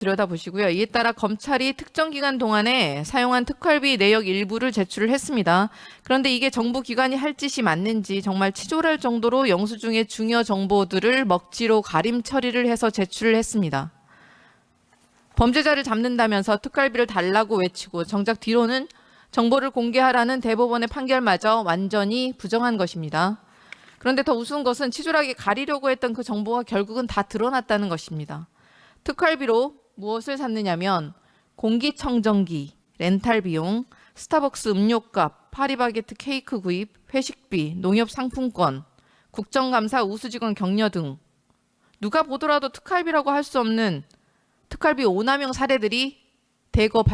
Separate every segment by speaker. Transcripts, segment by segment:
Speaker 1: 들여다보시고요. 이에 따라 검찰이 특정 기간 동안에 사용한 특활비 내역 일부를 제출을 했습니다. 그런데 이게 정부 기관이 할 짓이 맞는지 정말 치졸할 정도로 영수증의 중요 정보들을 먹지로 가림 처리를 해서 제출을 했습니다. 범죄자를 잡는다면서 특활비를 달라고 외치고 정작 뒤로는 정보를 공개하라는 대법원의 판결마저 완전히 부정한 것입니다. 그런데 더 우스운 것은 치졸하게 가리려고 했던 그 정보가 결국은 다 드러났다는 것입니다. 특활비로 무엇을 샀느냐면 공기청정기, 렌탈 비용, 스타벅스 음료값, 파리바게트 케이크 구입, 회식비, 농협 상품권, 국정감사 우수직원 격려 등 누가 보더라도 특활비라고 할 수 없는 특활비 오남용 사례들이 대거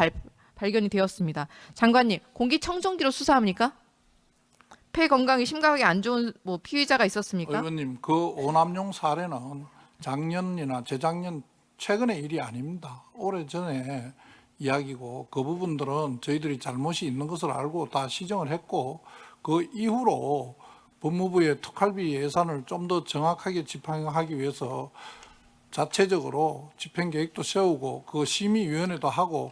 Speaker 1: 발견이 되었습니다. 장관님, 공기청정기로 수사합니까? 폐 건강이 심각하게 안 좋은 피의자가 있었습니까?
Speaker 2: 의원님, 그 오남용 사례는 작년이나 재작년 최근의 일이 아닙니다. 오래전에 이야기고 그 부분들은 저희들이 잘못이 있는 것을 알고 다 시정을 했고 그 이후로 법무부의 특활비 예산을 좀 더 정확하게 집행하기 위해서 자체적으로 집행 계획도 세우고 그 심의위원회도 하고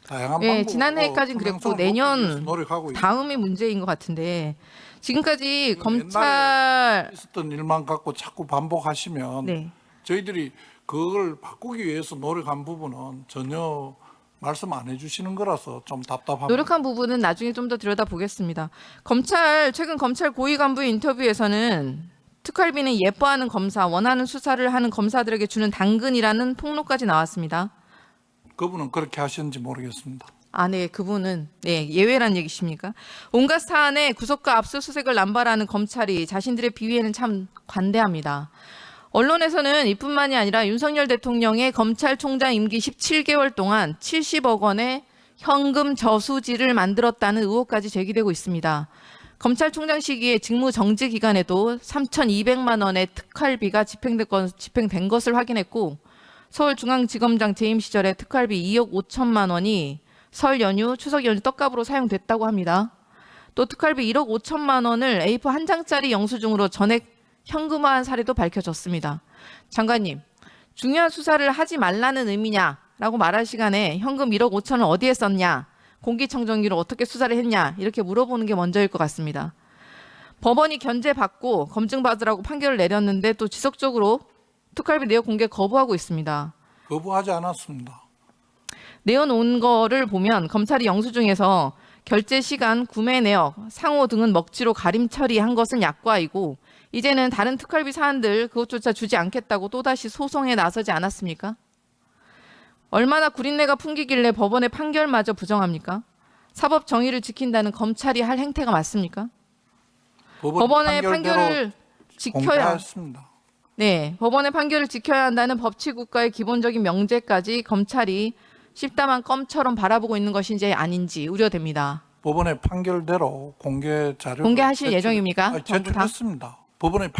Speaker 2: 다양한 방법으로
Speaker 1: 지난해까지는 그랬고 내년
Speaker 2: 노력하고
Speaker 1: 다음이 문제인 것 같은데 지금까지 검찰
Speaker 2: 옛날에 있었던 일만 갖고 자꾸 반복하시면
Speaker 1: 네.
Speaker 2: 저희들이 그걸 바꾸기 위해서 노력한 부분은 전혀 말씀 안 해주시는 거라서 좀 답답합니다.
Speaker 1: 노력한 부분은 나중에 좀 더 들여다보겠습니다. 최근 검찰 고위 간부의 인터뷰에서는 특활비는 예뻐하는 검사, 원하는 수사를 하는 검사들에게 주는 당근이라는 폭로까지 나왔습니다.
Speaker 2: 그분은 그렇게 하셨는지 모르겠습니다.
Speaker 1: 네, 그분은 예외란 얘기십니까? 온갖 사안에 구속과 압수수색을 남발하는 검찰이 자신들의 비위에는 참 관대합니다. 언론에서는 이뿐만이 아니라 윤석열 대통령의 검찰총장 임기 17개월 동안 70억 원의 현금 저수지를 만들었다는 의혹까지 제기되고 있습니다. 검찰총장 시기에 직무 정지 기간에도 3,200만 원의 특활비가 집행된 것을 확인했고 서울중앙지검장 재임 시절에 특활비 2억 5천만 원이 설 연휴, 추석 연휴 떡값으로 사용됐다고 합니다. 또 특활비 1억 5천만 원을 A4 한 장짜리 영수증으로 전액 현금화한 사례도 밝혀졌습니다. 장관님, 중요한 수사를 하지 말라는 의미냐라고 말할 시간에 현금 1억 5천을 어디에 썼냐, 공기청정기로 어떻게 수사를 했냐 이렇게 물어보는 게 먼저일 것 같습니다. 법원이 견제받고 검증받으라고 판결을 내렸는데 또 지속적으로 특활비 내역 공개 거부하고 있습니다.
Speaker 2: 거부하지 않았습니다.
Speaker 1: 내어놓은 거를 보면 검찰이 영수증에서 결제 시간, 구매 내역, 상호 등은 먹지로 가림 처리한 것은 약과이고 이제는 다른 특활비 사안들 그것조차 주지 않겠다고 또다시 소송에 나서지 않았습니까? 얼마나 구린내가 풍기길래 법원의 판결마저 부정합니까? 사법 정의를 지킨다는 검찰이 할 행태가 맞습니까? 법원의 판결을 지켜야
Speaker 2: 공개했습니다.
Speaker 1: 법원의 판결을 지켜야 한다는 법치국가의 기본적인 명제까지 검찰이 십담한 껌처럼 바라보고 있는 것인지 아닌지 우려됩니다.
Speaker 2: 법원의 판결대로 공개 자료
Speaker 1: 공개하실 예정입니까?
Speaker 2: 제출했습니다. 법원의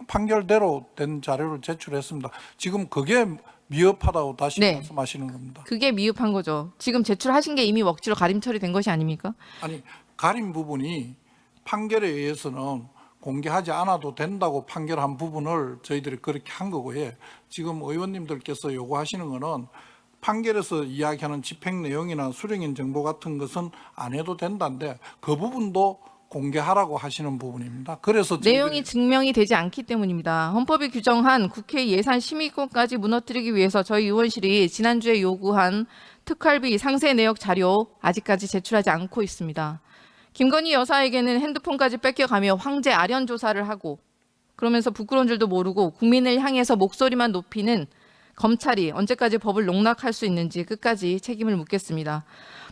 Speaker 2: 판결대로 된 자료를 제출했습니다. 지금 그게 미흡하다고 다시 말씀하시는 겁니다.
Speaker 1: 그게 미흡한 거죠. 지금 제출하신 게 이미 먹지로 가림 처리된 것이 아닙니까?
Speaker 2: 아니, 가림 부분이 판결에 의해서는 공개하지 않아도 된다고 판결한 부분을 저희들이 그렇게 한 거고요. 지금 의원님들께서 요구하시는 거는 판결에서 이야기하는 집행 내용이나 수령인 정보 같은 것은 안 해도 된다는데 그 부분도 공개하라고 하시는 부분입니다. 그래서
Speaker 1: 내용이 증명이 되지 않기 때문입니다. 헌법이 규정한 국회 예산 심의권까지 무너뜨리기 위해서 저희 의원실이 지난주에 요구한 특활비 상세 내역 자료 아직까지 제출하지 않고 있습니다. 김건희 여사에게는 핸드폰까지 뺏겨가며 황제 아련 조사를 하고 그러면서 부끄러운 줄도 모르고 국민을 향해서 목소리만 높이는 검찰이 언제까지 법을 농락할 수 있는지 끝까지 책임을 묻겠습니다.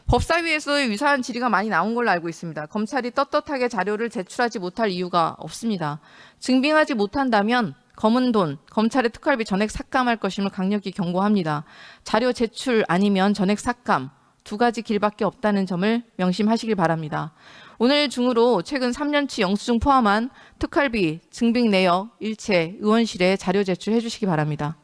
Speaker 1: 법사위에서의 유사한 질의가 많이 나온 걸로 알고 있습니다. 검찰이 떳떳하게 자료를 제출하지 못할 이유가 없습니다. 증빙하지 못한다면 검은 돈, 검찰의 특활비 전액 삭감할 것임을 강력히 경고합니다. 자료 제출 아니면 전액 삭감, 두 가지 길밖에 없다는 점을 명심하시길 바랍니다. 오늘 중으로 최근 3년치 영수증 포함한 특활비 증빙 내역 일체 의원실에 자료 제출해 주시기 바랍니다.